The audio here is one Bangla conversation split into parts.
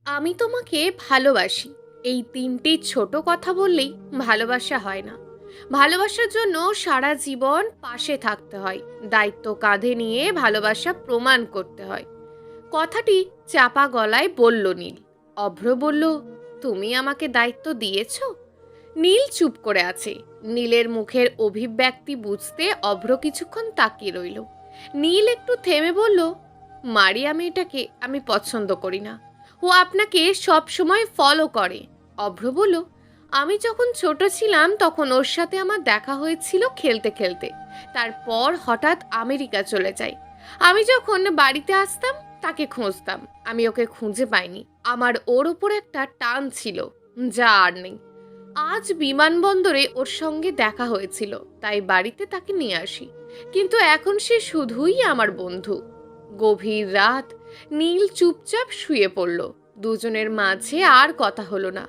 আমি তোমাকে ভালোবাসি, এই তিনটি ছোট কথা বললেই ভালোবাসা হয় না। ভালোবাসার জন্য সারা জীবন পাশে থাকতে হয়, দায়িত্ব কাঁধে নিয়ে ভালোবাসা প্রমাণ করতে হয়। কথাটি চাপা গলায় বলল নীল। অভ্র বলল, তুমি আমাকে দায়িত্ব দিয়েছ? নীল চুপ করে আছে। নীলের মুখের অভিব্যক্তি বুঝতে অভ্র কিছুক্ষণ তাকিয়ে রইল। নীল একটু থেমে বলল, মারিয়া মেয়েটাকে আমি পছন্দ করি না। ও আপনাকে সব সময় ফলো করে। অভ্র বলল, আমি যখন ছোট ছিলাম তখন ওর সাথে আমার দেখা হয়েছিল খেলতে খেলতে। তারপর হঠাৎ আমেরিকা চলে যাই। আমি যখন বাড়িতে আসতাম তাকে খুঁজতাম। আমি ওকে খুঁজে পাইনি। আমার ওর ওপর একটা টান ছিল, যা আর নেই। আজ বিমানবন্দরে ওর সঙ্গে দেখা হয়েছিল, তাই বাড়িতে তাকে নিয়ে আসি। কিন্তু এখন সে শুধুই আমার বন্ধু। গভীর রাত। নীল চুপচাপ শুয়ে পড়ল। দুজনের মাঝে আর কথা হলো না।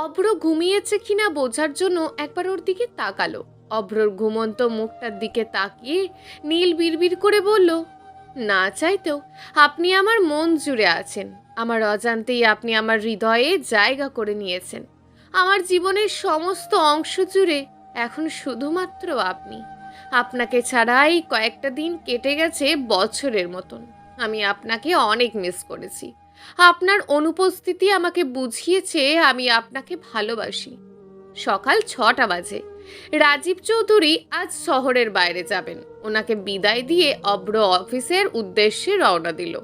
অভ্র ঘুমিয়েছে কিনা বোঝার জন্য একবার ওর দিকে তাকালো। অভ্রর ঘুমন্ত মুখটার দিকে তাকিয়ে নীল বিড়বিড় করে বলল, না চাইতেও আপনি আমার মন জুড়ে আছেন। আমার অজান্তেই আপনি আমার হৃদয়ে জায়গা করে নিয়েছেন। আমার জীবনের সমস্ত অংশ জুড়ে এখন শুধুমাত্র আপনি। আপনাকে ছাড়াই কয়েকটা দিন কেটে গেছে বছরের মতন। আমি আপনাকে অনেক মিস করেছি। আপনার অনুপস্থিতি আমাকে বুঝিয়েছে আমি আপনাকে ভালোবাসি। সকাল 6টা বাজে। রাজীব চৌধুরী আজ শহরের বাইরে যাবেন। ওনাকে বিদায় দিয়ে অভ্র অফিসের উদ্দেশ্যে রওনা দিল।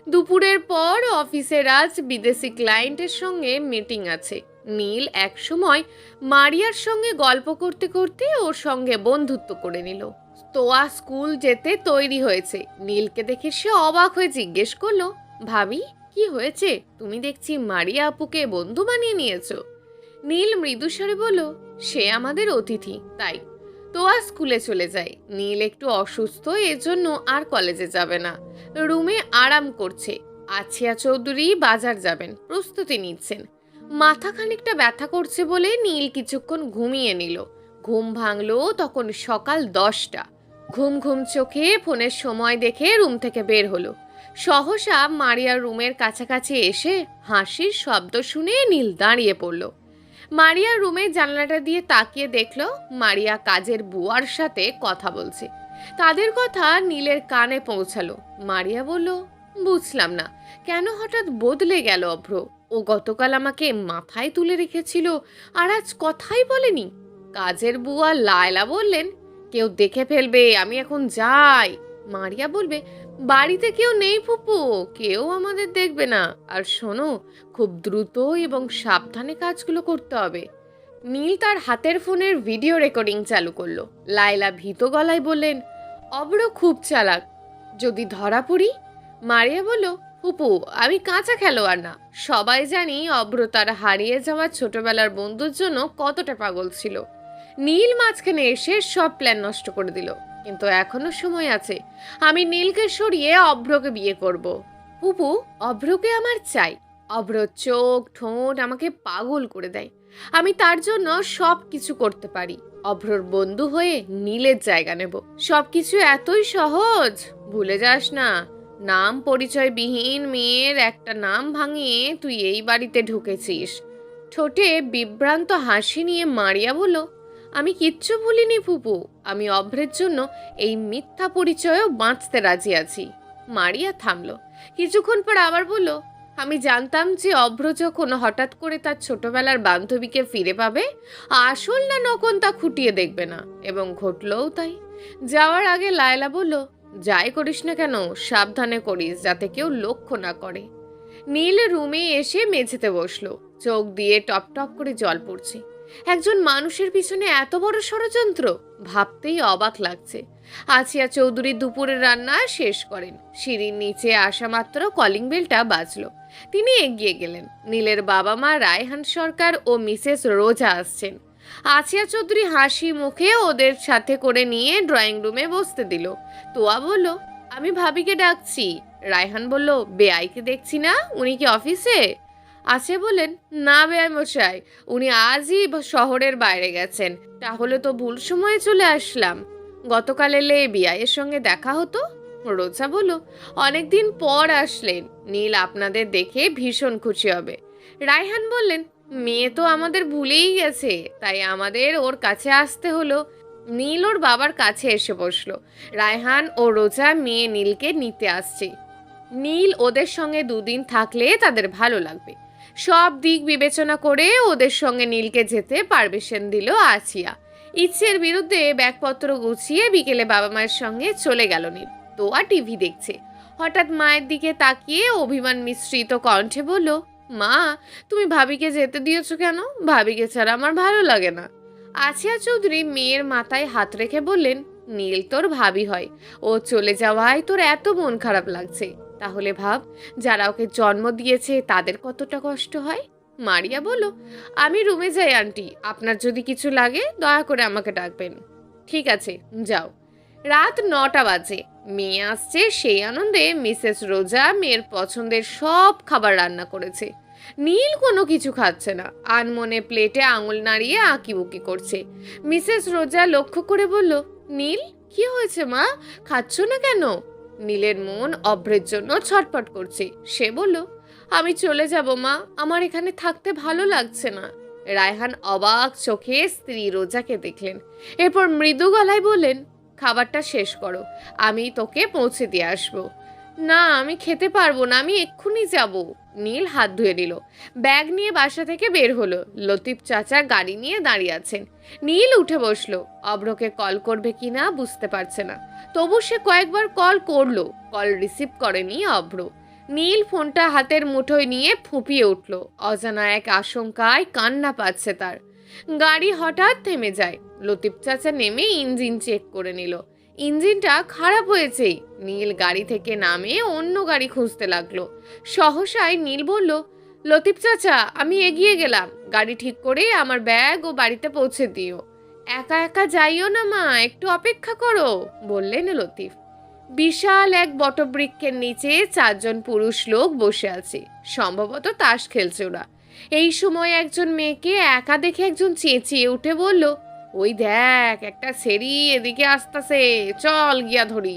দুপুরের পর অফিসের আজ বিদেশি ক্লায়েন্টের সঙ্গে মিটিং আছে। নীল একসময় মারিয়ার সঙ্গে গল্প করতে করতে ওর সঙ্গে বন্ধুত্ব করে নিল। তোয়া স্কুল যেতে তৈরি হয়েছে। নীলকে দেখে সে অবাক হয়ে জিজ্ঞেস করলো, ভাবি, কি হয়েছে? তুমি দেখছি মারিয়া আপুকে বন্ধু বানিয়ে নিয়েছো। নীল মৃদুস্বরে বলল, সে আমাদের অতিথি, তাই। তোয়া স্কুলে চলে যায়। নীল একটু অসুস্থ, এজন্য আর কলেজে যাবে না। রুমে আরাম করছে। আছিয়া চৌধুরী বাজার যাবেন, প্রস্তুতি নিচ্ছেন। মাথা খানিকটা ব্যথা করছে বলে নীল কিছুক্ষণ ঘুমিয়ে নিল। ঘুম ভাঙলো তখন সকাল 10টা। ঘুম ঘুম চোখে ফোনের সময় দেখে রুম থেকে বের হলো। সহসা মারিয়ার রুমের কাছাকাছি এসে হাসির শব্দ শুনে নীল দাঁড়িয়ে পড়ল। মারিয়ার রুমের জানলাটা দিয়ে তাকিয়ে দেখলো মারিয়া কাজের বুয়ার সাথে কথা বলছে। তাদের কথা নীলের কানে পৌঁছালো। মারিয়া বলল, বুঝলাম না, কেন হঠাৎ বদলে গেল অভ্র? ও গতকাল আমাকে মাথায় তুলে রেখেছিল, আর আজ কথাই বলেনি। কাজের বুয়া লায়লা বললেন, কেউ দেখে ফেলবে, আমি এখন যাই। মারিয়া বলবে, বাড়িতে কেউ নেই ফুপু, কেউ আমাদের দেখবে না। আর শোনো, খুব দ্রুত এবং সাবধানে কাজগুলো করতে হবে। নীল তার হাতের ফোনের ভিডিও রেকর্ডিং চালু করলো। লায়লা ভীত গলায় বললেন, অব্র খুব চালাক, যদি ধরা পড়ি। মারিয়া বলল, ফুপু, আমি কাঁচা খেলোয়াড় না। সবাই জানি অব্র তার হারিয়ে যাওয়া ছোটবেলার বন্ধুর জন্য কতটা পাগল ছিল। নীল মাঝখানে এসে সব প্ল্যান নষ্ট করে দিল। কিন্তু এখনো সময় আছে। আমি নীলকে সরিয়ে অভ্রকে বিয়ে করব। ফুপু, অভ্রকে আমার চাই। অভ্র চোখ ঠোঁট আমাকে পাগল করে দেয়। আমি তার জন্য সব কিছু করতে পারি। অভ্রর বন্ধু হয়ে নীলের জায়গা নেব। সবকিছু এতই সহজ। ভুলে যাস না, নাম পরিচয়বিহীন মেয়ের একটা নাম ভাঙিয়ে তুই এই বাড়িতে ঢুকেছিস। ঠোঁটে বিভ্রান্ত হাসি নিয়ে মারিয়া বলল, আমি কিচ্ছু ভুলিনি ফুপু। আমি অভ্রের জন্য এই মিথ্যা পরিচয়েও বাঁচতে রাজি আছি। মারিয়া থামলো। কিছুক্ষণ পর আবার বলল, আমি জানতাম যে অভ্র যখন হঠাৎ করে তার ছোটবেলার বান্ধবীকে ফিরে পাবে, আসল না নকল তা খুঁটিয়ে দেখবে না, এবং ঘটলও তাই। যাওয়ার আগে লায়লা বলল, যাই করিস না কেন সাবধানে করিস, যাতে কেউ লক্ষ্য না করে। নীল রুমে এসে মেঝেতে বসলো। চোখ দিয়ে টপ টপ করে জল পড়ছে। একজন মানুষের পিছনে এত বড় ষড়যন্ত্র, ভাবতেই অবাক লাগছে। আছিয়া চৌধুরী দুপুরের রান্না শেষ করেন। সিঁড়ির নিচে আসা মাত্র কলিং বেলটা বাজলো। তিনি এগিয়ে গেলেন। নীলের বাবা মা রায়হান সরকার ও মিসেস রোজা আসছেন। আছিয়া চৌধুরী হাসি মুখে ওদের সাথে করে নিয়ে ড্রয়িং রুমে বসতে দিল। তোয়া বলল, আমি ভাবিকে ডাকছি। রায়হান বলল, বেআইকে দেখছি না, উনি কি অফিসে? আছে বলেন, না বেআই মশাই, উনি আজই শহরের বাইরে গেছেন। তাহলে তো ভুল সময়ে চলে আসলাম। গতকাল এলে বিআইয়ের সঙ্গে দেখা হতো। রোজা বলল, অনেকদিন পর আসলেন, নীল আপনাদের দেখে ভীষণ খুশি হবে। রায়হান বললেন, মেয়ে তো আমাদের ভুলেই গেছে, তাই আমাদের ওর কাছে আসতে হলো। নীল ওর বাবার কাছে এসে বসলো। রায়হান ও রোজা মেয়ে নীলকে নিতে আসছে। নীল ওদের সঙ্গে দুদিন থাকলে তাদের ভালো লাগবে। সব দিক বিবেচনা করে ওদের সঙ্গে নীলকে যেতে পারমিশন দিল আসিয়া। ইচ্ছের বিরুদ্ধে ব্যাগপত্র গুছিয়ে বিকেলে বাবা মায়ের সঙ্গে চলে গেল নীল। তোয়া টিভি দেখছে। হঠাৎ মায়ের দিকে তাকিয়ে অভিমান মিশ্রিত কণ্ঠে বলল, মা, তুমি ভাবিকে যেতে দিয়েছো কেন? ভাবিকে ছাড়া আমার ভালো লাগে না। আসিয়া চৌধুরী মেয়ের মাথায় হাত রেখে বললেন, নীল তোর ভাবি হয়, ও চলে যাওয়ায় তোর এত মন খারাপ লাগছে। তাহলে ভাব, যারা ওকে জন্ম দিয়েছে তাদের কতটা কষ্ট হয়। মারিয়া বলল, আমি রুমে যাই আন্টি, আপনার যদি কিছু লাগে দয়া করে আমাকে ডাকবেন। ঠিক আছে, যাও। রাত 9টা বাজে। মেয়ে আসছে সেই আনন্দে মিসেস রোজা মেয়ের পছন্দের সব খাবার রান্না করেছে। নীল কোনো কিছু খাচ্ছে না, আনমনে প্লেটে আঙুল নাড়িয়ে আঁকিবুকি করছে। মিসেস রোজা লক্ষ্য করে বলল, নীল, কি হয়েছে মা, খাচ্ছ না কেন? নীলের মন অভ্রের জন্য ছটফট করছে। সে বলল, আমি চলে যাব মা, আমার এখানে থাকতে ভালো লাগছে না। রায়হান অবাক চোখে স্ত্রী রোজাকে দেখলেন। এরপর মৃদু গলায় বললেন, খাবারটা শেষ করো, আমি তোকে পৌঁছে দিয়ে আসবো। না, আমি খেতে পারবো না, আমি এক্ষুনি যাব। নীল হাত ধুয়ে নিল, ব্যাগ নিয়ে বাসা থেকে বের হলো। লতিফ চাচা গাড়ি নিয়ে দাঁড়িয়ে আছেন। নীল উঠে বসলো। অভ্রকে কল করবে কিনা বুঝতে পারছে না, তবু সে কয়েকবার কল করলো। কল রিসিভ করেনি অভ্র। নীল ফোনটা হাতের মুঠোয় নিয়ে ফুঁপিয়ে উঠল। অজানা এক আশঙ্কায় কান্না পাচ্ছে তার। গাড়ি হঠাৎ থেমে যায়। লতিফ চাচা নেমে ইঞ্জিন চেক করে নিল। ইঞ্জিনটা খারাপ হয়েছে। নীল গাড়ি থেকে নামে অন্য গাড়ি খুঁজতে লাগলো। সহসায় নীল বলল, লতিফ চাচা, আমি এগিয়ে গেলাম, গাড়ি ঠিক করে আমার ব্যাগ ও বাড়িতে পৌঁছে দিও। একা একা যাইও না মা, একটু অপেক্ষা করো, বললেন লতিফ। বিশাল এক বটবৃক্ষের নিচে 4জন পুরুষ লোক বসে আছে। সম্ভবত তাস খেলছে ওরা। এই সময় একজন মেয়েকে একা দেখে একজন চেঁচিয়ে উঠে বলল, ওই দেখ, একটা ছেড়ি এদিকে আসতেছে, চল গিয়া ধরি,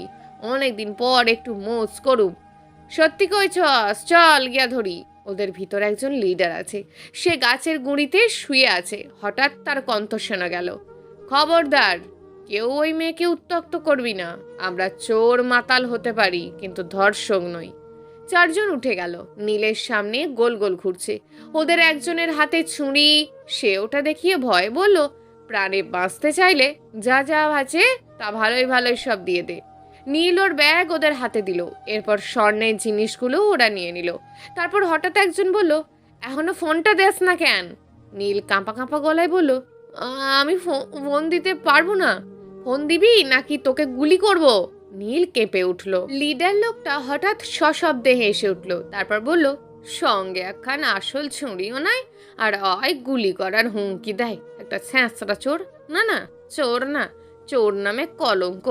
অনেকদিন পর একটু মোজ করুম। সত্যি কইছস, চল গিয়া ধরি। ওদের ভিতর একজন লিডার আছে, সে গাছের গুঁড়িতে শুয়ে আছে। হঠাৎ তার কণ্ঠ শোনা গেল, খবরদার, কেউ ওই মেয়েকে উত্ত্যক্ত করবি না। আমরা চোর মাতাল হতে পারি, কিন্তু ধর্ষক নই। 4জন উঠে গেল। নীলের সামনে গোল গোল ঘুরছে। ওদের একজনের হাতে ছুরি। সে ওটা দেখিয়ে ভয় বলল, প্রাণে বাঁচতে চাইলে যা যা আছে তা ভালোই ভালোই সব দিয়ে দে। নীল ওর ব্যাগ ওদের হাতে দিল। এরপর স্বর্ণের জিনিসগুলো ওরা নিয়ে নিল। তারপর হঠাৎ একজন বলল, এখনো ফোনটা দেস না কেন? নীল কাঁপা কাঁপা গলায় বলল, আমি ফোন দিতে পারবো না। ফোন দিবি নাকি তোকে গুলি করব? নীল কেঁপে উঠল। লিডার লোকটা হঠাৎ সশব্দে হেসে উঠল। তারপর বলল, সঙ্গে একখান আসল ছুরিও নাই, আর অয় গুলি করার হুমকি দেয়, একটা ছ্যাঁচড়া চোর। না না, চোর না, চোর নামে কলঙ্ক।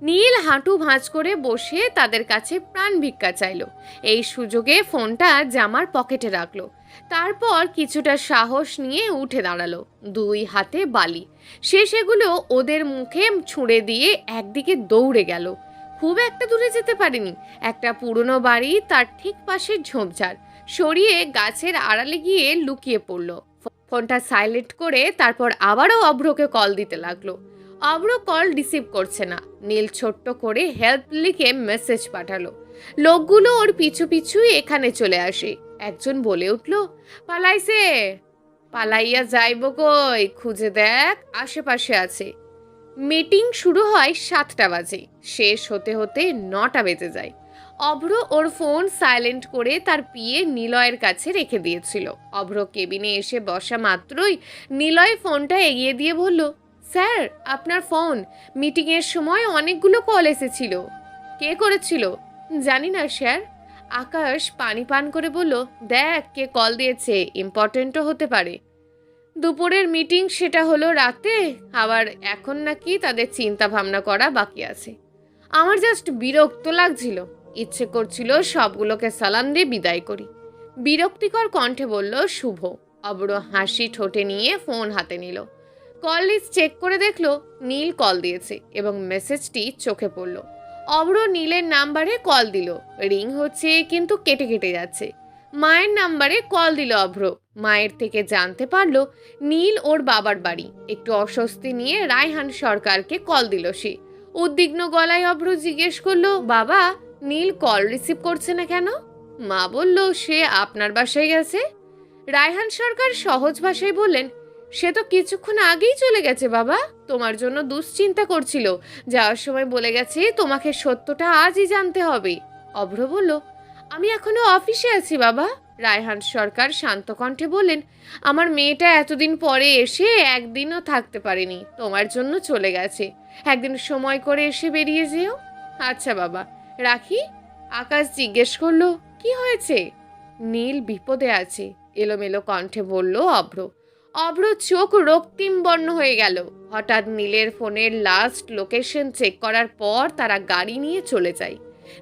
নীল হাঁটু ভাঁজ করে বসে তাদের কাছে প্রাণ ভিক্ষা চাইল। এই সুযোগে ফোনটা জামার পকেটে রাখলো। তারপর কিছুটা সাহস নিয়ে উঠে দাঁড়ালো। 2 হাতে বালি। সে সেগুলো ওদের মুখে ছুঁড়ে দিয়ে একদিকে দৌড়ে গেল। খুব একটা দূরে যেতে পারেনি। একটা পুরনো বাড়ি, তার ঠিক পাশে ঝোপঝাড় সরিয়ে গাছের আড়ালে গিয়ে লুকিয়ে পড়ল। ফোনটা সাইলেন্ট করে তারপর আবারও অভ্রকে কল দিতে লাগলো। অভ্র কল রিসিভ করছে না। নীল ছোট্ট করে হেল্প লিখে মেসেজ পাঠালো। লোকগুলো ওর পিছু পিছু এখানে চলে আসে। একজন বলে উঠল, পালাইছে। পালাইয়া যাইব কই, খুঁজে দেখ, আশেপাশে আছে। মিটিং শুরু হয় 7টা বাজে, শেষ হতে হতে 9টা বেজে যায়। অভ্র ওর ফোন সাইলেন্ট করে তার পিয়ে নিলয়ের কাছে রেখে দিয়েছিল। অভ্র কেবিনে এসে বসা মাত্রই নিলয় ফোনটা এগিয়ে দিয়ে বলল, স্যার, আপনার ফোন। মিটিংয়ের সময় অনেকগুলো কল এসেছিল। কে করেছিল? জানি না স্যার। আকাশ পানি পান করে বলল, দেখ কে কল দিয়েছে, ইম্পর্টেন্টও হতে পারে। দুপুরের মিটিং, সেটা হলো রাতে, আবার এখন নাকি তাদের চিন্তা ভাবনা করা বাকি আছে। আমার জাস্ট বিরক্ত লাগছিল, ইচ্ছে করছিল সবগুলোকে সালাম দিয়ে বিদায় করি। বিরক্তিকর কণ্ঠে বলল শুভ। অবর হাসি ঠোঁটে নিয়ে ফোন হাতে নিল। কল লিস্ট চেক করে দেখলো নীল কল দিয়েছে এবং মেসেজটি চোখে পড়ল। অভ্র নীলের নাম্বারে কল দিল। রিং হচ্ছে কিন্তু কেটে কেটে যাচ্ছে। মায়ের নাম্বারে কল দিল অভ্র। মায়ের থেকে জানতে পারলো নীল ওর বাবার বাড়ি। একটু অস্বস্তি নিয়ে রায়হান সরকারকে কল দিল সে। উদ্বিগ্ন গলায় অভ্র জিজ্ঞেস করলো, বাবা, নীল কল রিসিভ করছে না কেন? মা বলল, সে আপনার বাসায় গেছে। রায়হান সরকার সহজ ভাষায় বললেন, সে তো কিছুক্ষণ আগেই চলে গেছে বাবা, তোমার জন্য দুশ্চিন্তা করছিল। যাওয়ার সময় বলে গেছে তোমাকে সত্যটা আজই জানতে হবে। অভ্র বলল, আমি এখনো অফিসে আছি বাবা। রায়হান সরকার শান্ত কণ্ঠে বললেন, আমার মেয়েটা এতদিন পরে এসে একদিনও থাকতে পারেনি, তোমার জন্য চলে গেছে। একদিন সময় করে এসে বেরিয়ে যেও। আচ্ছা বাবা, রাখি। আকাশ জিজ্ঞেস করলো, কি হয়েছে? নীল বিপদে আছে, এলোমেলো কণ্ঠে বলল অভ্র। অভ্র চোখ রক্তিম বর্ণ হয়ে গেল। হঠাৎ নীলের ফোনের লাস্ট লোকেশন চেক করার পর তারা গাড়ি নিয়ে চলে যায়।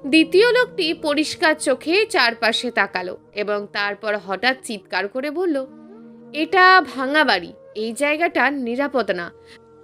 দ্বিতীয় লোকটি পরিষ্কার চোখে চারপাশে তাকালো এবং তারপর হঠাৎ চিৎকার করে বলল, এটা ভাঙা বাড়ি, এই জায়গাটা নিরাপদ না।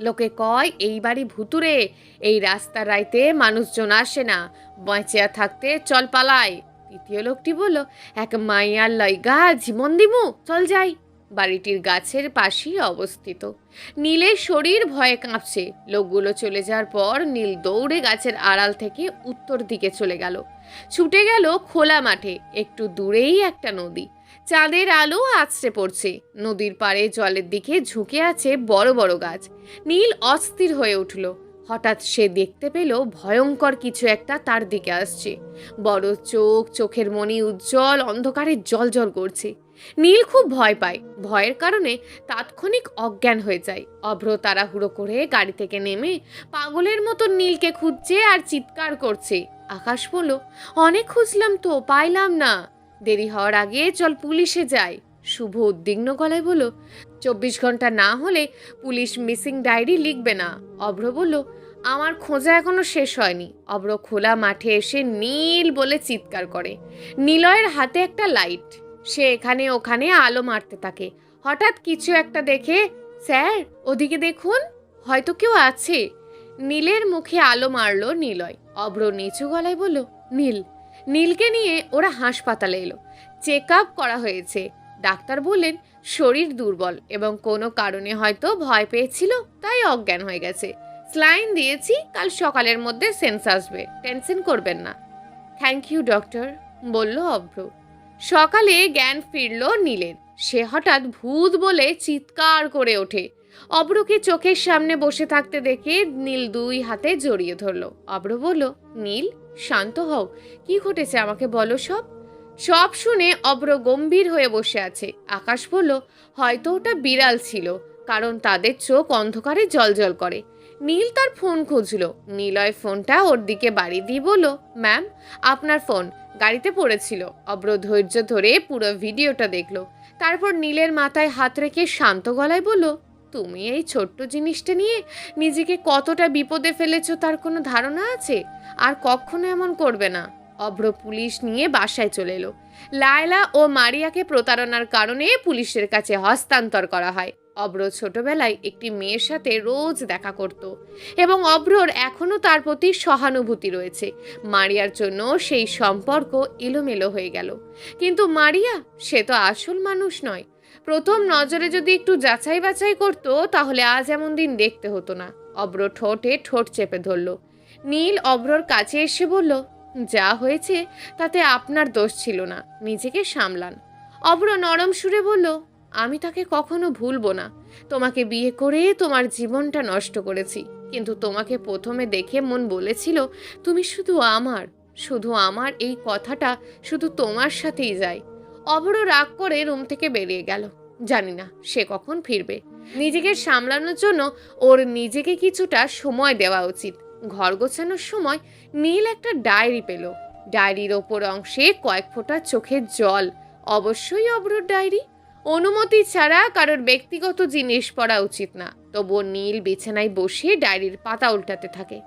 লোকে কয় এই বাড়ি ভুতুরে, এই রাস্তার রাইতে মানুষজন আসে না, বাঁচিয়া থাকতে চল পালায়। তৃতীয় লোকটি বলল, এক মাইয়ার লাইগা জীবন দিমু, চল যাই। বাড়িটির গাছের পাশেই অবস্থিত। নীলের শরীর ভয়ে কাঁপছে। লোকগুলো চলে যাওয়ার পর নীল দৌড়ে গাছের আড়াল থেকে উত্তর দিকে চলে গেল। ছুটে গেল খোলা মাঠে। একটু দূরেই একটা নদী, চাঁদের আলো আছড়ে পড়ছে। নদীর পাড়ে জলের দিকে ঝুঁকে আছে বড় বড় গাছ। নীল অস্থির হয়ে উঠল। হঠাৎ সে দেখতে পেল ভয়ঙ্কর কিছু একটা তার দিকে আসছে। বড় চোখ, চোখের মণি উজ্জ্বল, অন্ধকারে জ্বলজ্বল করছে। নীল খুব ভয় পায়। ভয়ের কারণে তাৎক্ষণিক অজ্ঞান হয়ে যায়। অভ্র তাড়াহুড়ো করে গাড়ি থেকে নেমে পাগলের মতো নীলকে খুঁজছে আর চিৎকার করছে। আকাশ বলল, অনেক খুঁজলাম তো, পাইলাম না। দেরি হওয়ার আগে চল পুলিশে যাই। শুভ উদ্বিগ্ন গলায় বলল, 24 ঘন্টা না হলে পুলিশ মিসিং ডায়েরি লিখবে না। অভ্র বলল, আমার খোঁজা এখনো শেষ হয়নি। অভ্র খোলা মাঠে এসে নীল বলে চিৎকার করে। নিলয়ের হাতে একটা লাইট। সে এখানে ওখানে আলো মারতে থাকে। হঠাৎ কিছু একটা দেখে, স্যার ওদিকে দেখুন, হয়তো কেউ আছে। নীলের মুখে আলো মারল নিলয়। অভ্র নিচু গলায় বলল, নীল। নীলকে নিয়ে ওরা হাসপাতালে এলো। চেক আপ করা হয়েছে। ডাক্তার বললেন শরীর দুর্বল এবং কোনো কারণে হয়তো ভয় পেয়েছিল, তাই অজ্ঞান হয়ে গেছে। স্লাইন দিয়েছি, কাল সকালের মধ্যে সেন্স আসবে, টেনশন করবেন না। থ্যাংক ইউ ডক্টর, বলল অভ্র। সকালে জ্ঞান ফিরল নীলের। সে হঠাৎ ভূত বলে চিৎকার করে ওঠে। অভ্রকে চোখের সামনে বসে থাকতে দেখে নীল দুই হাতে জড়িয়ে ধরল। অভ্র বলল, নীল শান্ত হও, কি ঘটেছে আমাকে বলো সব। সব শুনে অভ্র গম্ভীর হয়ে বসে আছে। আকাশ বলল, হয়তো ওটা বিড়াল ছিল, কারণ তাদের চোখ অন্ধকারে জ্বলজ্বল করে। নীল তার ফোন খুঁজল। নিলয় ফোনটা ওর দিকে বাড়ি দিয়ে বলল, ম্যাম আপনার ফোন গাড়িতে পড়েছিল। অভ্র ধৈর্য ধরে পুরো ভিডিওটা দেখলো। তারপর নীলের মাথায় হাত রেখে শান্ত গলায় বলল, তুমি এই ছোট্ট জিনিসটা নিয়ে নিজেকে কতটা বিপদে ফেলেছো তার কোনো ধারণা আছে? আর কখনো এমন করবে না। অভ্র পুলিশ নিয়ে বাসায় চলে এলো। লায়লা ও মারিয়াকে প্রতারণার কারণে পুলিশের কাছে হস্তান্তর করা হয়। অভ্র ছোটবেলায় একটি মেয়ের সাথে রোজ দেখা করত এবং অভ্রর এখনও তার প্রতি সহানুভূতি রয়েছে। মারিয়ার জন্য সেই সম্পর্ক এলোমেলো হয়ে গেল। কিন্তু মারিয়া, সে তো আসল মানুষ নয়। প্রথম নজরে যদি একটু যাচাই বাছাই করতো তাহলে আজ এমন দিন দেখতে হতো না। অভ্র ঠোঁটে ঠোঁট চেপে ধরল। নীল অভ্রর কাছে এসে বলল, যা হয়েছে তাতে আপনার দোষ ছিল না, নিজেকে সামলান। অভ্র নরম সুরে বলল, আমি তাকে কখনো ভুলবো না। তোমাকে বিয়ে করে তোমার জীবনটা নষ্ট করেছি, কিন্তু তোমাকে প্রথমে দেখে মন বলেছিল তুমি শুধু আমার, শুধু আমার। এই কথাটা শুধু তোমার সাথেই যায়। অভ্র রাগ করে রুম থেকে বেরিয়ে গেল। জানি না সে কখন ফিরবে। নিজেকে সামলানোর জন্য ওর নিজেকে কিছুটা সময় দেওয়া উচিত। ঘর গোছানোর সময় নীল একটা ডায়েরি পেল। ডায়েরির ওপর অংশে কয়েক ফোঁটা চোখের জল। অবশ্যই অভ্রর ডায়েরি। অনুমতি ছাড়া কারোর ব্যক্তিগত জিনিস পড়া উচিত না। তবুও নীল বিছানায় বসে ডায়েরির পাতা উল্টাতে থাকে।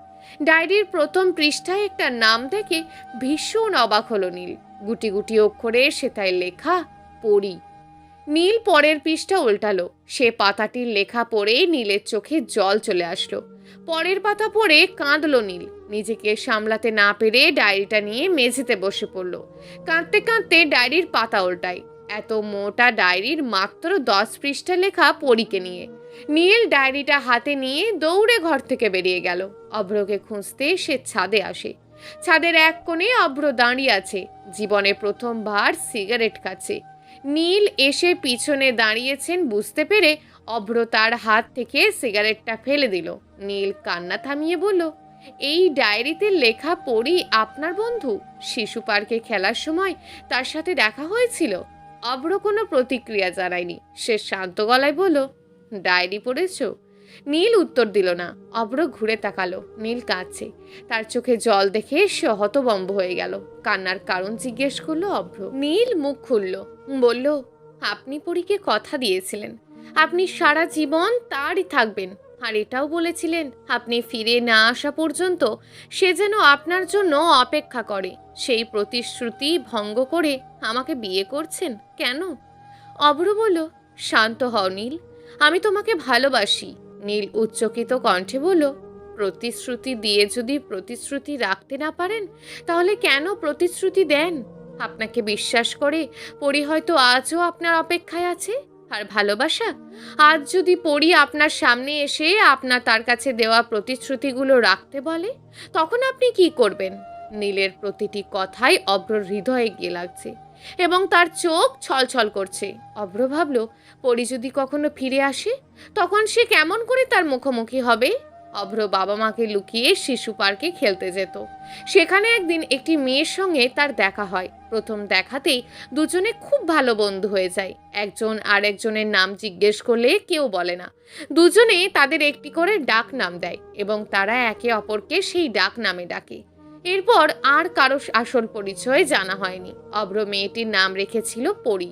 ডায়েরির প্রথম পৃষ্ঠায় একটা নাম দেখে ভীষণ অবাক হলো নীল। গুটি গুটি অক্ষরে সেটায় লেখা, পড়ি। নীল পরের পৃষ্ঠা উল্টালো। সে পাতাটির লেখা পড়ে নীলের চোখে জল চলে আসলো। পরের পাতা পড়ে কাঁদলো নীল। নিজেকে সামলাতে না পেরে ডায়েরিটা নিয়ে মেঝেতে বসে পড়ল। কাঁদতে কাঁদতে ডায়েরির পাতা উল্টায়। এত মোটা ডায়েরির মাত্র 10 পৃষ্ঠা লেখা পরীকে নিয়ে। নীল ডায়েরিটা হাতে নিয়ে দৌড়ে ঘর থেকে বেরিয়ে গেল। অভ্রকে খুঁজতে সে ছাদে আসে। ছাদের এক কোণে অভ্র দাঁড়িয়ে আছে, জীবনে প্রথমবার সিগারেট খাচ্ছে। নীল এসে পিছনে দাঁড়িয়েছেন বুঝতে পেরে অভ্র তার হাত থেকে সিগারেটটা ফেলে দিল। নীল কান্না থামিয়ে বলল, এই ডায়েরিতে লেখা পড়ি আপনার বন্ধু? শিশু পার্কে খেলার সময় তার সাথে দেখা হয়েছিল। অভ্র কোনো প্রতিক্রিয়া জানায়নি। সে শান্ত গলায় বলল, ডায়েরি পড়েছো? নীল উত্তর দিল না। অভ্র ঘুরে তাকালো। নীল কাঁদছে। তার চোখে জল দেখে সে হতভম্ব হয়ে গেল। কান্নার কারণ জিজ্ঞেস করলো অভ্র। নীল মুখ খুলল, বলল, আপনি পরীকে কথা দিয়েছিলেন আপনি সারা জীবন তারই থাকবেন, আর এটাও বলেছিলেন আপনি ফিরে না আসা পর্যন্ত সে যেন আপনার জন্য অপেক্ষা করে। সেই প্রতিশ্রুতি ভঙ্গ করে আমাকে বিয়ে করছেন কেন? অভ্র বলল, শান্ত হও নীল, আমি তোমাকে ভালোবাসি। নীল উচ্চকিত কণ্ঠে বলল, প্রতিশ্রুতি দিয়ে যদি প্রতিশ্রুতি রাখতে না পারেন তাহলে কেন প্রতিশ্রুতি দেন? আপনাকে বিশ্বাস করে পরি হয়তো আজও আপনার অপেক্ষায় আছে। আর ভালোবাসা, আজ যদি পরি আপনার সামনে এসে আপনার তার কাছে দেওয়া প্রতিশ্রুতিগুলো রাখতে বলে, তখন আপনি কি করবেন? নীলের প্রতিটি কথাই অভ্রর হৃদয়ে গিয়ে লাগছে এবং তার চোখ ছলছল করছে। অভ্র ভাবল, পরি যদি কখনো ফিরে আসে তখন সে কেমন করে তার মুখোমুখি হবে? অভ্র বাবা মাকে লুকিয়ে শিশু পার্কে খেলতে যেত। সেখানে একদিন একটি মেয়ের সঙ্গে তার দেখা হয়। প্রথম দেখাতেই দুজনে খুব ভালো বন্ধু হয়ে যায়। একজন আর একজনের নাম জিজ্ঞেস করলে কেউ বলে না। দুজনে তাদের একটি করে ডাক নাম দেয় এবং তারা একে অপরকে সেই ডাক নামে ডাকে। এরপর আর কারো আসল পরিচয় জানা হয়নি। অভ্র মেয়েটির নাম রেখেছিল পরি।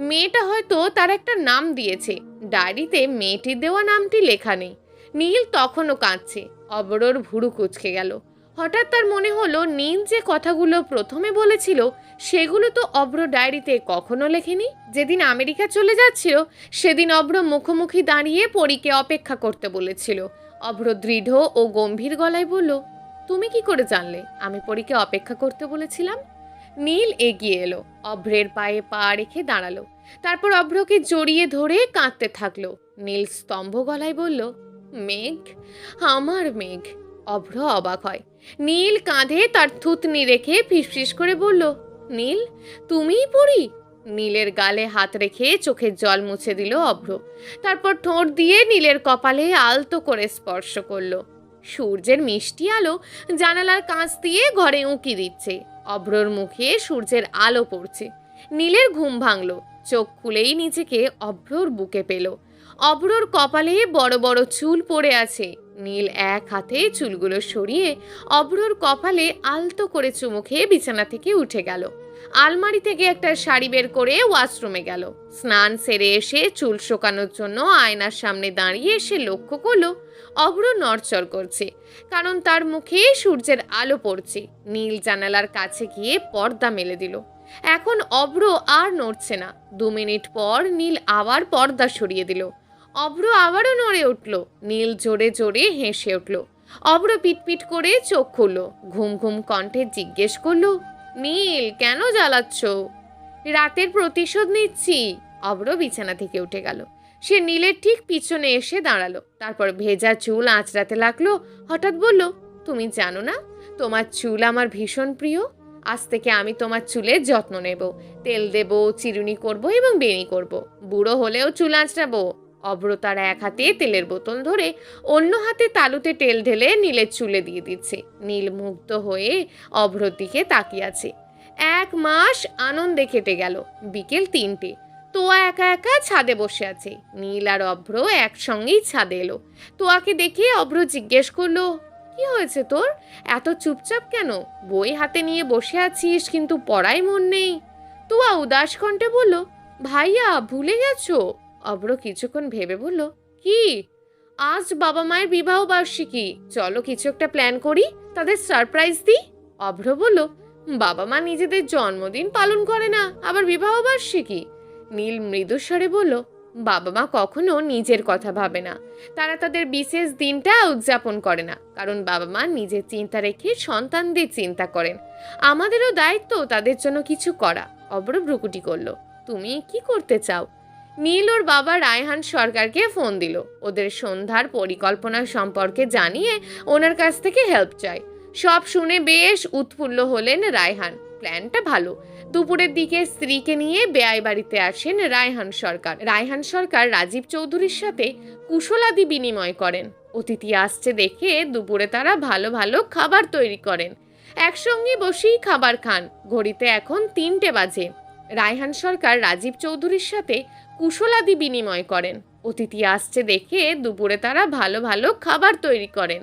মেয়েটা হয়তো তার একটা নাম দিয়েছে, ডায়েরিতে মেয়েটির দেওয়া নামটি লেখা নেই। নীল তখনও কাঁদছে। অভ্রর ভুরু কুঁচকে গেল। হঠাৎ তার মনে হলো নীল যে কথাগুলো প্রথমে বলেছিল সেগুলো তো অভ্র ডায়েরিতে কখনো লেখেনি। যেদিন আমেরিকা চলে যাচ্ছিল সেদিন অভ্র মুখোমুখি দাঁড়িয়ে পরীকে অপেক্ষা করতে বলেছিল। অভ্র দৃঢ় ও গম্ভীর গলায় বলল, তুমি কি করে জানলে আমি পরীকে অপেক্ষা করতে বলেছিলাম? নীল এগিয়ে এলো, অভ্রের পায়ে পা রেখে দাঁড়ালো। তারপর অভ্রকে জড়িয়ে ধরে কাঁদতে থাকলো। নীল স্তম্ভ গলায় বলল, মেঘ, আমার মেঘ। অভ্র অবাক হয়। নীল কাঁধে তার থুতনি রেখে ফিসফিস করে বলল, নীল, তুমিই পড়ি? নীলের গালে হাত রেখে চোখের জল মুছে দিল অভ্র। তারপর ঠোঁট দিয়ে নীলের কপালে আলতো করে স্পর্শ করলো। সূর্যের মিষ্টি আলো জানালার কাঁচ দিয়ে ঘরে উঁকি দিচ্ছে। অভ্রর মুখে সূর্যের আলো পড়ছে। নীলের ঘুম ভাঙল। চোখ খুলেই নিজেকে অভ্রর বুকে পেল। অভ্রর কপালে বড় বড় চুল পড়ে আছে। নীল এক হাতে চুলগুলো সরিয়ে অভ্রর কপালে আলতো করে চুমু খেয়ে বিছানা থেকে উঠে গেল। আলমারি থেকে একটা শাড়ি বের করে ওয়াশরুমে গেল। স্নান সেরে এসে চুল শোকানোর জন্য আয়নার সামনে দাঁড়িয়ে সে লক্ষ্য করলো অভ্র নড়চড় করছে, কারণ তার মুখে সূর্যের আলো পড়ছে। নীল জানালার কাছে গিয়ে পর্দা মেলে দিল। এখন অভ্র আর নড়ছে না। 2 মিনিট পর নীল আবার পর্দা সরিয়ে দিল। অভ্র আবারও নড়ে উঠল। নীল জোরে জোরে হেসে উঠল। অভ্র পিটপিট করে চোখ খুলল। ঘুম ঘুম কণ্ঠে জিজ্ঞেস করলো, নীল, কেন জ্বালাচ্ছ? রাতের প্রতিশোধ নিচ্ছি। অভ্র বিছানা থেকে উঠে গেল। সে নীলের ঠিক পিছনে এসে দাঁড়ালো। তারপর ভেজা চুল আঁচড়াতে লাগলো। হঠাৎ বলল, তুমি জানো না তোমার চুল আমার ভীষণ প্রিয়। আজ থেকে আমি তোমার চুলের যত্ন নেব, তেল দেব, চিরুনি করব এবং বেনি করব। বুড়ো হলেও চুল আঁচড়াবো। অভ্র তার এক হাতে তেলের বোতল ধরে অন্য হাতে তালুতে তেল ঢেলে নীলের চুলে দিয়ে দিচ্ছে। নীল মুগ্ধ হয়ে অভ্রর দিকে তাকিয়ে আছে। 1 মাস আনন্দে কেটে গেল। বিকেল 3টে। তোয়া একা একা ছাদে বসে আছে। নীল আর অভ্র একসঙ্গেই ছাদে এলো। তোয়াকে দেখে অভ্র জিজ্ঞেস করলো, কি হয়েছে তোর? এত চুপচাপ কেন? বই হাতে নিয়ে বসে আছিস কিন্তু পড়ায় মন নেই। তোয়া উদাস কণ্ঠে বলল, ভাইয়া, ভুলে গেছো? অভ্র কিছুক্ষণ ভেবে বলল, কি? আজ বাবা মায়ের বিবাহ বার্ষিকী, চলো কিছু একটা প্ল্যান করি, তাদের সারপ্রাইজ দিই। অভ্র বলল, বাবা মা নিজেদের জন্মদিন পালন করে না, আবার বিবাহ বার্ষিকী? নীল মৃদুস্বরে বলল, বাবা মা কখনো নিজের কথা ভাবে না। তারা তাদের বিশেষ দিনটা উদযাপন করে না, কারণ বাবা মা নিজের চিন্তা রেখে সন্তানদের চিন্তা করেন। আমাদেরও দায়িত্ব তাদের জন্য কিছু করা। অব্র ভ্রুকুটি করল। তুমি কি করতে চাও? নীল ওর বাবা রায়হান সরকারকে ফোন দিল। ওদের সন্ধ্যার পরিকল্পনা সম্পর্কে জানিয়ে ওনার কাছ থেকে হেল্প চাই। সব শুনে বেশ উৎফুল্ল হলেন রায়হান। প্ল্যানটা ভালো। দুপুরের দিকে স্ত্রীকে নিয়ে বেয়াই বাড়িতে আসেন রায়হান সরকার রাজীব চৌধুরীর সাথে কুশলাদি বিনিময় করেন। অতিথি আসছে দেখে দুপুরে তারা ভালো ভালো খাবার তৈরি করেন। একসঙ্গে বসেই খাবার খান। ঘড়িতে এখন 3টে বাজে। রায়হান সরকার রাজীব চৌধুরীর সাথে কুশলাদি বিনিময় করেন। অতিথি আসছে দেখে দুপুরে তারা ভালো ভালো খাবার তৈরি করেন।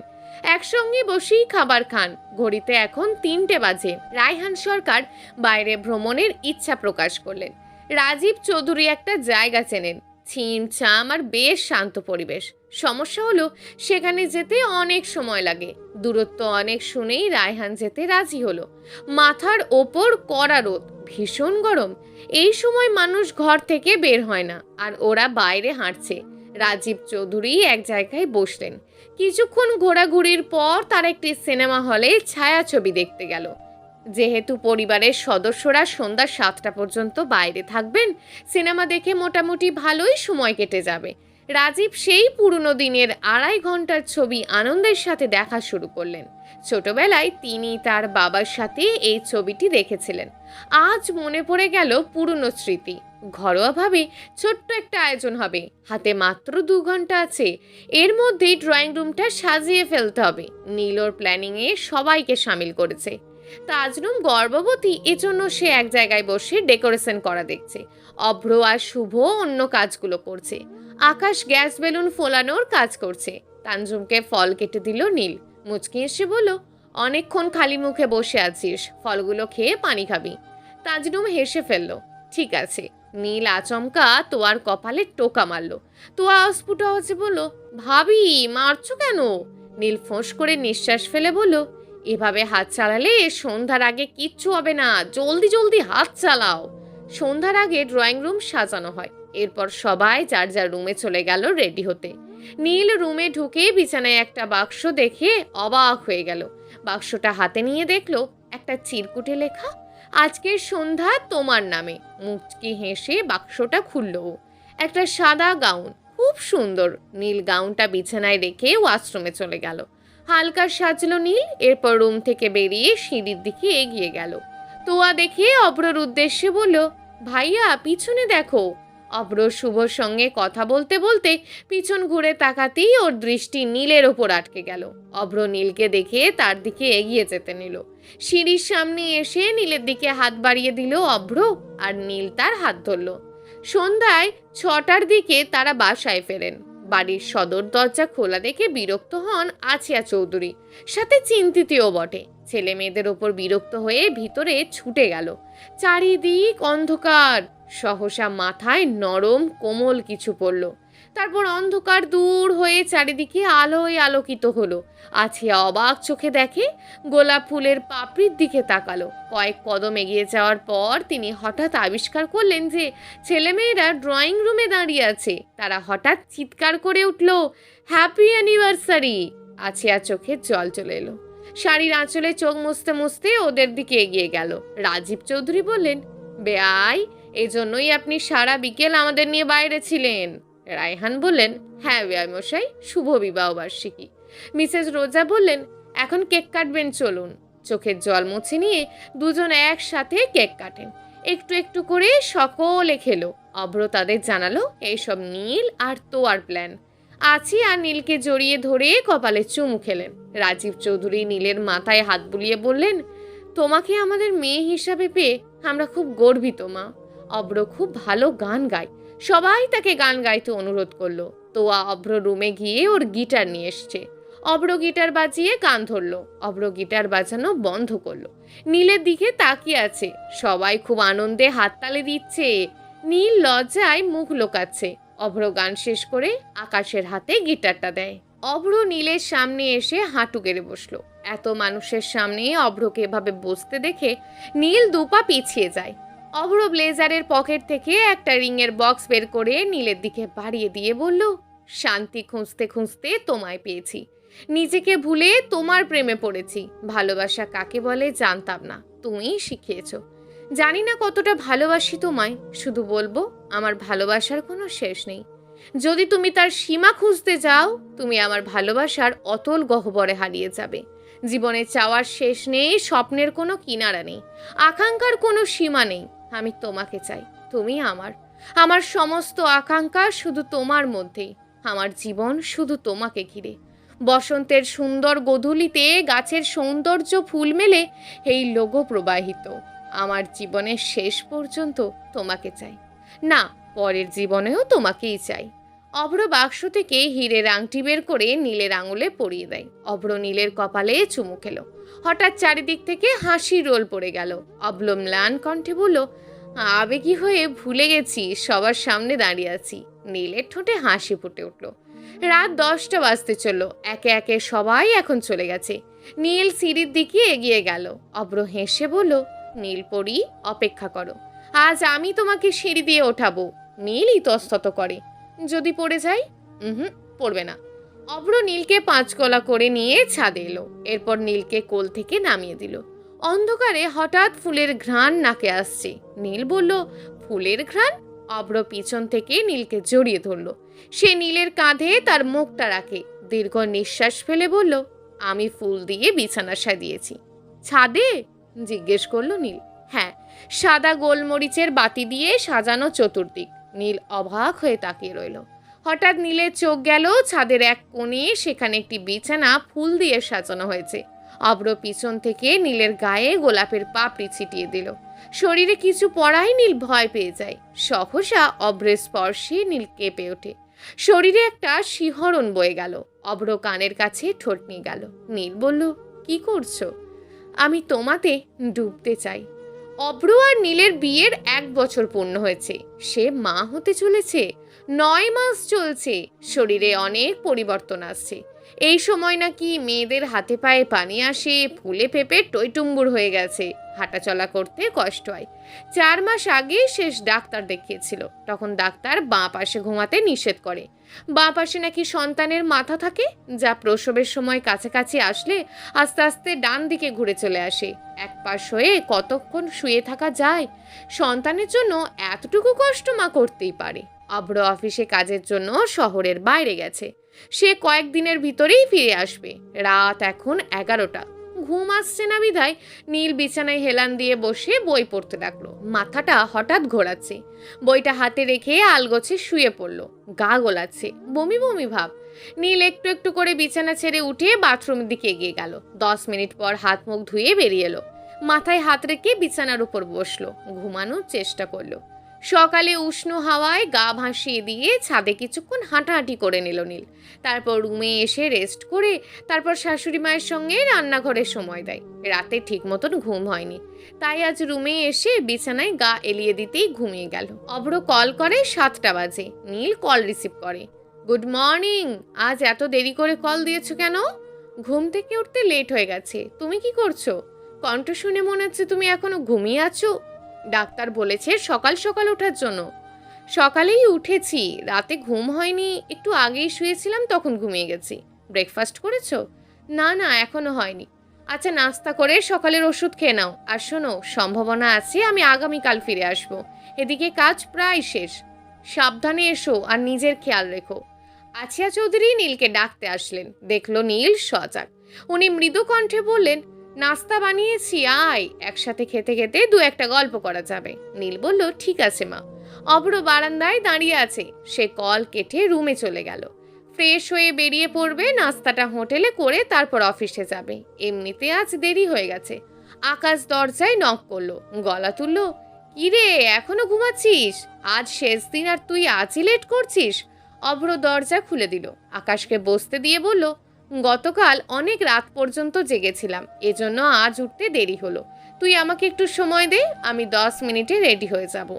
একসঙ্গে বসেই খাবার খান। ঘড়িতে এখন 3টে বাজে। রায়হান সরকার বাইরে ভ্রমণের ইচ্ছা প্রকাশ করলেন। রাজীব চৌধুরী একটা জায়গা চেনেন, ছিমছাম আর বেশ শান্ত পরিবেশ। সমস্যা হলো সেখানে যেতে অনেক সময় লাগে। দূরত্ব অনেক শুনেই রায়হান যেতে রাজি হলো। মাথার ওপর কড়া রোদ, ভীষণ গরম। এই সময় মানুষ ঘর থেকে বের হয় না, আর ওরা বাইরে হাঁটছে। রাজীব চৌধুরী এক জায়গায় বসলেন। কিছুক্ষণ ঘোরাঘুরির পর তার একটি সিনেমা হলে ছায়াছবি দেখতে গেল। যেহেতু পরিবারের সদস্যরা সন্ধ্যা 7টা পর্যন্ত বাইরে থাকবেন, সিনেমা দেখে মোটামুটি ভালোই সময় কেটে যাবে। রাজীব সেই পুরনো দিনের 2.5 ঘন্টার ছবি আনন্দের সাথে দেখা শুরু করলেন। ছোটবেলায় তিনি তার বাবার সাথে এই ছবিটি দেখেছিলেন। আজ মনে পড়ে গেল পুরনো স্মৃতি। ঘরোয়াভাবে ছোট্ট একটা আয়োজন হবে। হাতে মাত্র 2 ঘন্টা আছে। এর মধ্যেই ড্রয়িং রুমটা সাজিয়ে ফেলতে হবে। নীলোর প্ল্যানিংয়ে সবাইকে সামিল করেছে। তাজনুম গর্ভবতী, এজন্য সে এক জায়গায় বসে ডেকোরেশন করা দেখছে। অভ্র আর শুভ অন্য কাজগুলো করছে। আকাশ গ্যাস বেলুন ফোলানোর কাজ করছে। তানজুমকে ফল কেটে দিল নীল। মুচকি এসে বলল, অনেকক্ষণ খালি মুখে বসে আছিস, ফলগুলো খেয়ে পানি খাবি। তাজনুম হেসে ফেলল। ঠিক আছে। নীল আচমকা তোয়ার কপালে টোকা মারল। তোয়া অস্ফুট আওয়াজে বলল, ভাবি মারছো কেন? নীল ফোঁস করে নিঃশ্বাস ফেলে বলল, এভাবে হাত চালালে সন্ধ্যার আগে কিচ্ছু হবে না, জলদি জলদি হাত চালাও। সন্ধ্যার আগে ড্রয়িং রুম সাজানো হয়। এরপর সবাই যার যার রুমে চলে গেল রেডি হতে। নীল রুমে ঢুকে বিছানায় একটা বাক্স দেখে অবাক হয়ে গেল। বাক্সটা হাতে নিয়ে দেখলো একটা চিরকুটে লেখা, আজকের সন্ধ্যা তোমার নামে। মুচকি হেসে বাক্সটা খুলল। একটা সাদা গাউন, খুব সুন্দর। নীল গাউনটা বিছানায় রেখে ওয়াশরুমে চলে গেল। হালকা সাজলো নীল। এরপর রুম থেকে বেরিয়ে সিঁড়ির দিকে এগিয়ে গেল। তোয়া দেখে অভ্রর উদ্দেশ্যে বলল, ভাইয়া পিছনে দেখো। অভ্র শুভর সঙ্গে কথা বলতে বলতে পিছন ঘুরে তাকাতেই ওর দৃষ্টি নীলের ওপর আটকে গেল। অভ্র নীলকে দেখে তার দিকে এগিয়ে যেতে নিল। সিঁড়ির সামনে এসে নীলের দিকে হাত বাড়িয়ে দিল অভ্র, আর নীল তার হাত ধরল। সন্ধ্যায় 6টার দিকে তারা বাসায় ফেরেন। বাড়ির সদর দরজা খোলা দেখে বিরক্ত হন আছিয়া চৌধুরী, সাথে চিন্তিতও বটে। ছেলে মেয়েদের ওপর বিরক্ত হয়ে ভিতরে ছুটে গেল। চারিদিক অন্ধকার। সহসা মাথায় নরম কোমল কিছু পড়ল। তারপর অন্ধকার দূর হয়ে চারিদিকে আলোয় আলোকিত হলো। আছিয়া অবাক চোখে দেখে, গোলাপ ফুলের পাপড়ির দিকে তাকালো। কয়েক কদম এগিয়ে যাওয়ার পর তিনি হঠাৎ আবিষ্কার করলেন যে ছেলেমেয়েরা ড্রয়িং রুমে দাঁড়িয়ে আছে। তারা হঠাৎ চিৎকার করে উঠল, হ্যাপি অ্যানিভার্সারি! আছিয়া চোখে জল চলে এলো। শাড়ির আঁচলে চোখ মুছতে মুছতে ওদের দিকে এগিয়ে গেল। রাজীব চৌধুরী বললেন, বেয়াই, এজন্যই আপনি সারা বিকেল আমাদের নিয়ে বাইরে ছিলেন। রায়হান বললেন, হ্যাঁ বেয়াই মশাই, শুভ বিবাহ বার্ষিকী। মিসেস রোজা বললেন, এখন কেক কাটবেন, চলুন। চোখের জল মুছে নিয়ে দুজন একসাথে কেক কাটেন। একটু একটু করে সকলে খেলো। অভ্র তাদের জানালো এইসব নীল আর তোয়ার প্ল্যান। আছি আর নীলকে জড়িয়ে ধরে কপালে চুমু খেলেন। রাজীব চৌধুরী নীলের মাথায় হাত বুলিয়ে বললেন, তোমাকে আমাদের মেয়ে হিসাবে পেয়ে আমরা খুব গর্বিত মা। অভ্র খুব ভালো গান গায়। সবাই তাকে গান গাইতে অনুরোধ করলো। তোয়া অভ্র রুমে গিয়ে ওর গিটার নিয়ে এসছে। অভ্র গিটার বাজিয়ে গান ধরলো। অভ্র গিটার বাজানো বন্ধ করলো। নীলের দিকে তাকিয়ে আছে। সবাই খুব আনন্দে হাততালি দিচ্ছে। নীল লজ্জায় মুখ লোকাচ্ছে। অভ্র গান শেষ করে আকাশের হাতে গিটারটা দেয়। অভ্র নীলের সামনে এসে হাঁটু গেড়ে বসলো। এত মানুষের সামনে অভ্রকে এভাবে বসতে দেখে নীল দুপা পিছিয়ে যায়। অভ্র ব্লেজারের পকেট থেকে একটা রিংয়ের বক্স বের করে নীলের দিকে বাড়িয়ে দিয়ে বলল, শান্তি খুঁজতে খুঁজতে তোমায় পেয়েছি, নিজেকে ভুলে তোমার প্রেমে পড়েছি। ভালোবাসা কাকে বলে জানতাম না, তুমিই শিখিয়েছো। জানি না কতটা ভালোবাসি তোমায়, শুধু বলবো আমার ভালোবাসার কোনো শেষ নেই। যদি তুমি তার সীমা খুঁজতে যাও, তুমি আমার ভালোবাসার অতল গহ্বরে হারিয়ে যাবে। জীবনে চাওয়ার শেষ নেই, স্বপ্নের কোনো কিনারা নেই, আকাঙ্ক্ষার কোনো সীমা নেই। আমি তোমাকে চাই, তুমি আমার। আমার সমস্ত আকাঙ্ক্ষা শুধু তোমার মধ্যেই, আমার জীবন শুধু তোমাকে ঘিরে। বসন্তের সুন্দর গোধূলিতে গাছের সৌন্দর্য ফুল মেলে এই লোগো প্রবাহিত। আমার জীবনের শেষ পর্যন্ত তোমাকে চাই, না পরের জীবনেও তোমাকেই চাই। অভ্র বাক্স থেকে হীরের আংটি বের করে নীলের আঙুলে পরিয়ে দেয়। অভ্র নীলের কপালে চুমু খেলো। হঠাৎ চারিদিক থেকে হাসির রোল পড়ে গেল। অভ্র ম্লান কণ্ঠে বলল, আবেগী হয়ে ভুলে গেছি সবার সামনে দাঁড়িয়ে আছি। নীলের ঠোঁটে হাসি ফুটে উঠল। রাত 10টা বাজতে চলল। একে একে সবাই এখন চলে গেছে। নীল সিঁড়ির দিকে এগিয়ে গেল। অভ্র হেসে বলল, নীলপরি অপেক্ষা করো, আজ আমি তোমাকে সিঁড়ি দিয়ে ওঠাবো। নীল ইতস্তত করে, যদি পড়ে যাই? হুম, পড়বে না। অভ্র নীলকে 5 গলা করে নিয়ে ছাদে এলো। এরপর নীলকে কোল থেকে নামিয়ে দিল। অন্ধকারে হঠাৎ ফুলের ঘ্রাণ নাকে আসছে। নীল বলল, ফুলের ঘ্রাণ? অভ্র পিছন থেকে নীলকে জড়িয়ে ধরল। সে নীলের কাঁধে তার মুখটা রাখে, দীর্ঘ নিঃশ্বাস ফেলে বলল, আমি ফুল দিয়ে বিছানা সাজিয়েছি। ছাদে? জিজ্ঞেস করলো নীল। হ্যাঁ, সাদা গোলমরিচের বাতি দিয়ে সাজানো চতুর্দিক। নীল অবাক হয়ে তাকিয়ে রইল। হঠাৎ নীলের চোখ গেল ছাদের এক কোণে, সেখানে একটি বিছানা ফুল দিয়ে সাজানো হয়েছে। অভ্র পিছন থেকে নীলের গায়ে গোলাপের পাপড়ি ছিটিয়ে দিল। শরীরে কিছু পড়াই নীল ভয় পেয়ে যায়। সহসা অভ্রের স্পর্শে নীল কেঁপে ওঠে। শরীরে একটা শিহরণ বয়ে গেল। অভ্র কানের কাছে ঠোঁট নিয়ে গেল। নীল বলল, কি করছো? আমি তোমাতে ডুবতে চাই। অভ্র আর নীলের বিয়ের 1 বছর পূর্ণ হয়েছে। সে মা হতে চলেছে। 9 মাস চলছে। শরীরে অনেক পরিবর্তন আসছে। এই সময় নাকি মেয়েদের হাতে পায়ে পানি আসে, ফুলে ফেপে টইটুম্বুর হয়ে গেছে, হাঁটাচলা করতে কষ্ট হয়। 4 মাস আগে শেষ ডাক্তার দেখিয়েছিল। তখন ডাক্তার বাঁ পাশে ঘুমাতে নিষেধ করে। বাঁ পাশে নাকি সন্তানের মাথা থাকে, যা প্রসবের সময় কাছাকাছি আসলে আস্তে আস্তে ডান দিকে ঘুরে চলে আসে। এক পাশ হয়ে কতক্ষণ শুয়ে থাকা যায়? সন্তানের জন্য এতটুকু কষ্ট মা করতেই পারে। অভ্র অফিসে কাজের জন্য শহরের বাইরে গেছে। সে কয়েকদিনের ভিতরেই ফিরে আসবে। রাত এখন 11টা। ঘুম আসছে না বিধায় নীল বিছানায় হেলান দিয়ে বসে বই পড়তে লাগলো। মাথাটা হঠাৎ ঘোরাচ্ছে। বইটা হাতে রেখে আলগোছে শুয়ে পড়লো। গা গোলাচ্ছে, বমি বমি ভাব। নীল একটু একটু করে বিছানা ছেড়ে উঠে বাথরুমের দিকে এগিয়ে গেল। 10 মিনিট পর হাত মুখ ধুয়ে বেরিয়ে এলো। মাথায় হাত রেখে বিছানার উপর বসলো। ঘুমানোর চেষ্টা করলো। সকালে উষ্ণ হাওয়ায় গা ভাসিয়ে দিয়ে ছাদে কিছুক্ষণ হাঁটাহাঁটি করে নিল নীল। তারপর রুমে এসে রেস্ট করে তারপর শাশুড়ি মায়ের সঙ্গে রান্নাঘরে সময় দেয়। রাতে ঠিক মতন ঘুম হয়নি, তাই আজ রুমে এসে বিছানায় গা এলিয়ে দিতেই ঘুমিয়ে গেল। অভ্র কল করে 7টা বাজে। নীল কল রিসিভ করে। গুড মর্নিং, আজ এত দেরি করে কল দিয়েছো কেন? ঘুম থেকে উঠতে লেট হয়ে গেছে। তুমি কি করছো? কণ্ঠ শুনে মনে হচ্ছে তুমি এখনো ঘুমিয়ে আছো। ডাক্তার বলেছে সকাল সকাল ওঠার জন্য। সকালেই উঠেছি, রাতে ঘুম হয়নি, একটু আগেই শুয়েছিলাম, তখন ঘুমিয়ে গেছি। ব্রেকফাস্ট করেছো? না না, এখনো হয়নি। আচ্ছা, নাস্তা করে সকালের ওষুধ খেয়ে নাও। আর শোনো, সম্ভাবনা আছে আমি আগামীকাল ফিরে আসবো। এদিকে কাজ প্রায় শেষ। সাবধানে এসো আর নিজের খেয়াল রেখো। আছিয়া চৌধুরী নীলকে ডাকতে আসলেন। দেখলো নীল সজাগ। উনি মৃদু কণ্ঠে বললেন, নাস্তা বানিয়েছি, আয়, একসাথে খেতে খেতে 2-1টা গল্প করা যাবে। নীল বলল, ঠিক আছে মা। অভ্র বারান্দায় দাঁড়িয়ে আছে। সে কল কেটে রুমে চলে গেল। ফ্রেশ হয়ে বেরিয়ে পড়বে, নাস্তাটা হোটেলে করে তারপর অফিসে যাবে। এমনিতে আজ দেরি হয়ে গেছে। আকাশ দরজায় নক করলো, গলা তুললো, কি রে, এখনো ঘুমাচ্ছিস? আজ শেষ দিন আর তুই আজই লেট করছিস? অভ্র দরজা খুলে দিল। আকাশকে বসতে দিয়ে বলল, গতকাল অনেক রাত পর্যন্ত জেগেছিলাম, এজন্য আজ উঠতে দেরি হলো। তুই আমাকে একটু সময় দে, আমি 10 মিনিটে রেডি হয়ে যাব।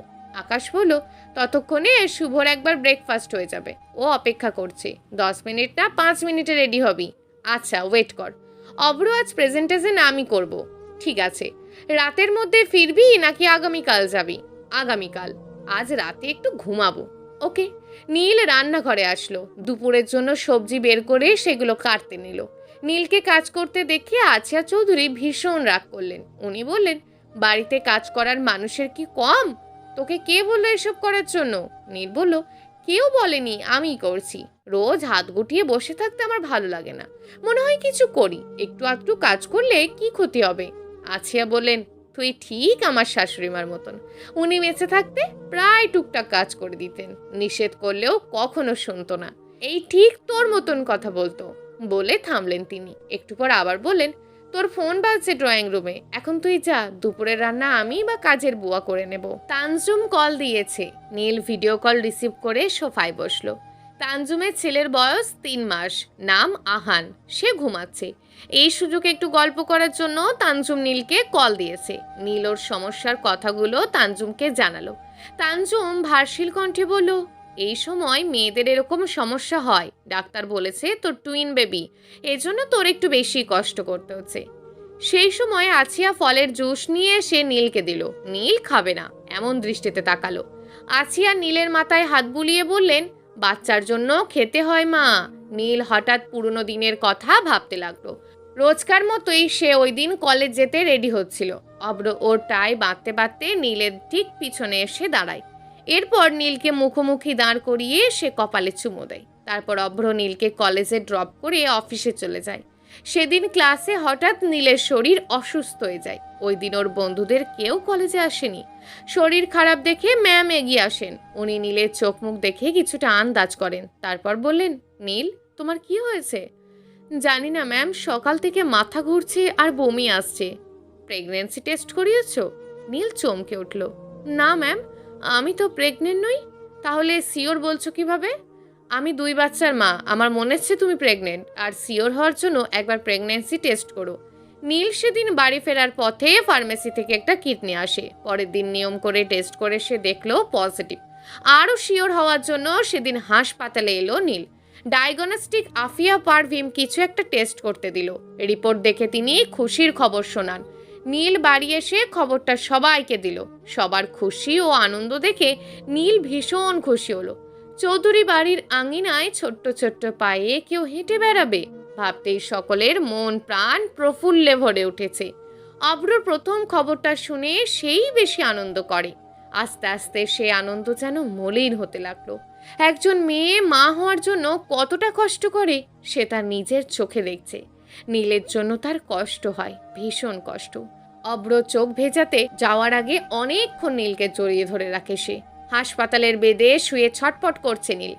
আকাশ বলল, ততক্ষণে শুভর একবার ব্রেকফাস্ট হয়ে যাবে, ও অপেক্ষা করছে। 10 মিনিট না, 5 মিনিটে রেডি হবি। আচ্ছা, ওয়েট কর। অভ্র আজ প্রেজেন্টেশন আমি করব। ঠিক আছে। রাতের মধ্যে ফিরবি নাকি আগামীকাল যাবি? আগামীকাল। আজ রাতে একটু ঘুমাবো। ওকে। নীল রান্নাঘরে আসলো। দুপুরের জন্য সবজি বের করে সেগুলো কাটতে নিল। নীলকে কাজ করতে দেখে আছিয়া চৌধুরী ভীষণ রাগ করলেন। উনি বললেন, বাড়িতে কাজ করার মানুষের কি কম? তোকে কে বললো এসব করার জন্য? নীল বলল, কেউ বলেনি, আমিই করছি। রোজ হাত গুটিয়ে বসে থাকতে আমার ভালো লাগে না। মনে হয় কিছু করি। একটু আধটু কাজ করলে কি ক্ষতি হবে? আছিয়া বললেন, তুই ঠিক আমার শাশুড়িমার মতন। উনি বেঁচে থাকতে প্রায় টুকটাক কাজ করে দিতেন। নিষেধ করলেও কখনো শুনতো না। এই ঠিক তোর মতন কথা বলতো। বলে থামলেন তিনি। একটু পর আবার বললেন, তোর ফোন বাজছে ড্রয়িং রুমে। এখন তুই যা, দুপুরের রান্না আমি বা কাজের বুয়া করে নেব। তানজুম কল দিয়েছে। নীল ভিডিও কল রিসিভ করে সোফায় বসলো। তানজুমের ছেলের বয়স 3 মাস। নাম আহান। সে ঘুমাচ্ছে। এই সুযোগে একটু গল্প করার জন্য তানজুম নীলকে কল দিয়েছে। নীল ওর সমস্যার কথাগুলো তানজুমকে জানালো। তানজুম ভার্সিল কণ্ঠে বলল, এই সময় মেয়েদের এরকম সমস্যা হয়। ডাক্তার বলেছে তোর টুইন বেবি, এজন্য তোর একটু বেশি কষ্ট করতে হচ্ছে। সেই সময় আছিয়া ফলের জুস নিয়ে সে নীলকে দিল। নীল খাবে না এমন দৃষ্টিতে তাকালো। আছিয়া নীলের মাথায় হাত বুলিয়ে বললেন, বাচ্চার জন্য খেতে হয় মা। নীল হঠাৎ পুরনো দিনের কথা ভাবতে লাগলো। রোজকার মতোই সে ওই দিন কলেজ যেতে রেডি হচ্ছিল। অব্র ওর টাই বাঁধতে বাঁধতে নীলের ঠিক পিছনে এসে দাঁড়ায়। এরপর নীলকে মুখোমুখি দাঁড় করিয়ে সে কপালে চুমু দেয়। তারপর অভ্র নীলকে কলেজে ড্রপ করে অফিসে চলে যায়। সেদিন ক্লাসে হঠাৎ নীলের শরীর অসুস্থ হয়ে যায়। ওই দিন ওর বন্ধুদের কেউ কলেজে আসেনি। শরীর খারাপ দেখে ম্যাম এগিয়ে আসেন। উনি নীলের চোখ মুখ দেখে কিছুটা আন্দাজ করেন। তারপর বললেন, নীল, তোমার কি হয়েছে? জানি না ম্যাম, সকাল থেকে মাথা ঘুরছে আর বমি আসছে। Pregnancy test করিয়েছো? নীল চমকে উঠল। না ম্যাম, আমি তো প্রেগনেন্ট নই। তাহলে সিওর বলছো কিভাবে? আমি 2 বাচ্চার মা। আমার মনে হচ্ছে তুমি প্রেগনেন্ট। আর সিওর হওয়ার জন্য একবার প্রেগন্যান্সি টেস্ট করো। নীল সেদিন বাড়ি ফেরার পথে ফার্মেসি থেকে একটা কিট নিয়ে আসে। পরের দিন নিয়ম করে টেস্ট করে সে দেখলো পজিটিভ। আরও শিওর হওয়ার জন্য সেদিন হাসপাতালে এলো নীল। ডায়াগনস্টিক আফিয়া পারভিম কিছু একটা টেস্ট করতে দিল। রিপোর্ট দেখে তিনি খুশির খবর শোনান। নীল বাড়ি এসে খবরটা সবাইকে দিল। সবার খুশি ও আনন্দ দেখে নীল ভীষণ খুশি হলো। চৌধুরী বাড়ির আঙিনায় ছোট্ট ছোট্ট পায়ে কেউ হেঁটে বেড়াবে ভাবতেই সকলের মন প্রাণ প্রফুল্লে ভরে উঠেছে। অভ্রর প্রথম খবরটা শুনে সেই বেশি আনন্দ করে। আস্তে আস্তে সে আনন্দ যেন মলিন হতে লাগলো। একজন মেয়ে মা হওয়ার জন্য কতটা কষ্ট করে সে তার নিজের চোখে দেখছে। নীলের জন্য তার কষ্ট হয়, ভীষণ কষ্ট। অভ্র চোখ ভেজাতে যাওয়ার আগে অনেকক্ষণ নীলকে জড়িয়ে ধরে রাখে সে। হাসপাতালের বেডে শুয়ে ছটপট করছে নীল।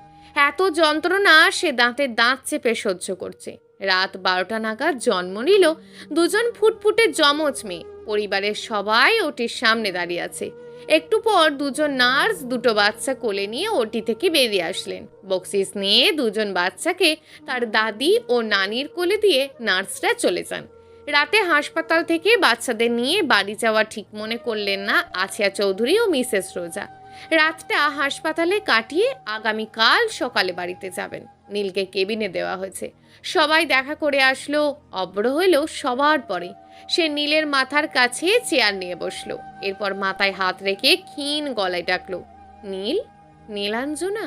এত যন্ত্রণা সে দাঁতে দাঁত চেপে সহ্য করছে। রাত 12টা নাগাদ জন্ম নিল দুজন ফুটফুটে যমজ মেয়ে। পরিবারের সবাই ওটির সামনে দাঁড়িয়ে আছে। একটু পর দুজন নার্স দুটো বাচ্চা কোলে নিয়ে ওটি থেকে বেরিয়ে আসলেন। বক্সিস নিয়ে দুজন বাচ্চাকে তার দাদি ও নানির কোলে দিয়ে নার্সরা চলে যান। রাতে হাসপাতাল থেকে বাচ্চাদের নিয়ে বাড়ি যাওয়া ঠিক মনে করলেন না আছিয়া চৌধুরী ও মিসেস রোজা। রাতটা হাসপাতালে কাটিয়ে আগামীকাল সকালে বাড়িতে যাবেন। নীলকে কেবিনে দেওয়া হয়েছে। সবাই দেখা করে আসলো। অভ্র হইল সবার পরে। সে নীলের মাথার কাছে চেয়ার নিয়ে বসলো। এরপর মাথায় হাত রেখে ক্ষীণ গলায় ডাকলো, নীল, নীলাঞ্জনা।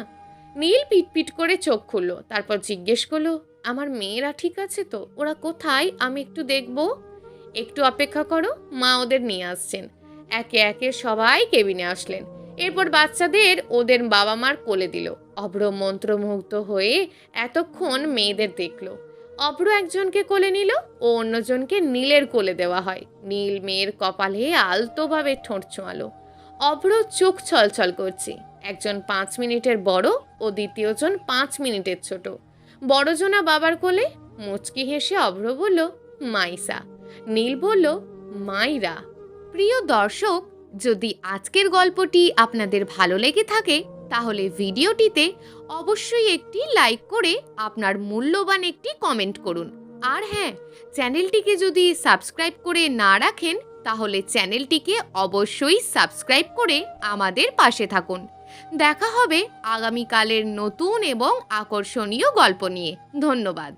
নীল পিটপিট করে চোখ খুললো। তারপর জিজ্ঞেস করলো, আমার মেয়েরা ঠিক আছে তো? ওরা কোথায়? আমি একটু দেখবো। একটু অপেক্ষা করো, মা ওদের নিয়ে আসছেন। একে একে সবাই কেবিনে আসলেন। এরপর বাচ্চাদের ওদের বাবা মার কোলে দিল। অভ্র মন্ত্রমুগ্ধ হয়ে এতক্ষণ মেয়েদের দেখলো। অভ্র একজনকে কোলে নিল ও অন্যজনকে নীলের কোলে দেওয়া হয়। নীল মেয়ের কপালে আলতোভাবে ঠোঁট ছোঁয়ালো। অভ্র চোখ ছলছল করছে। একজন 5 মিনিটের বড় ও দ্বিতীয়জন 5 মিনিটের ছোট। বড়জনা বাবার কোলে। মুচকি হেসে অভ্র বলল, মাইসা। নীল বলল, মাইরা। প্রিয় দর্শক, যদি আজকের গল্পটি আপনাদের ভালো লেগে থাকে তাহলে ভিডিওটিতে অবশ্যই একটি লাইক করে আপনার মূল্যবান একটি কমেন্ট করুন। আর হ্যাঁ, চ্যানেলটিকে যদি সাবস্ক্রাইব করে না রাখেন তাহলে চ্যানেলটিকে অবশ্যই সাবস্ক্রাইব করে আমাদের পাশে থাকুন। দেখা হবে আগামীকালের নতুন এবং আকর্ষণীয় গল্প নিয়ে। ধন্যবাদ।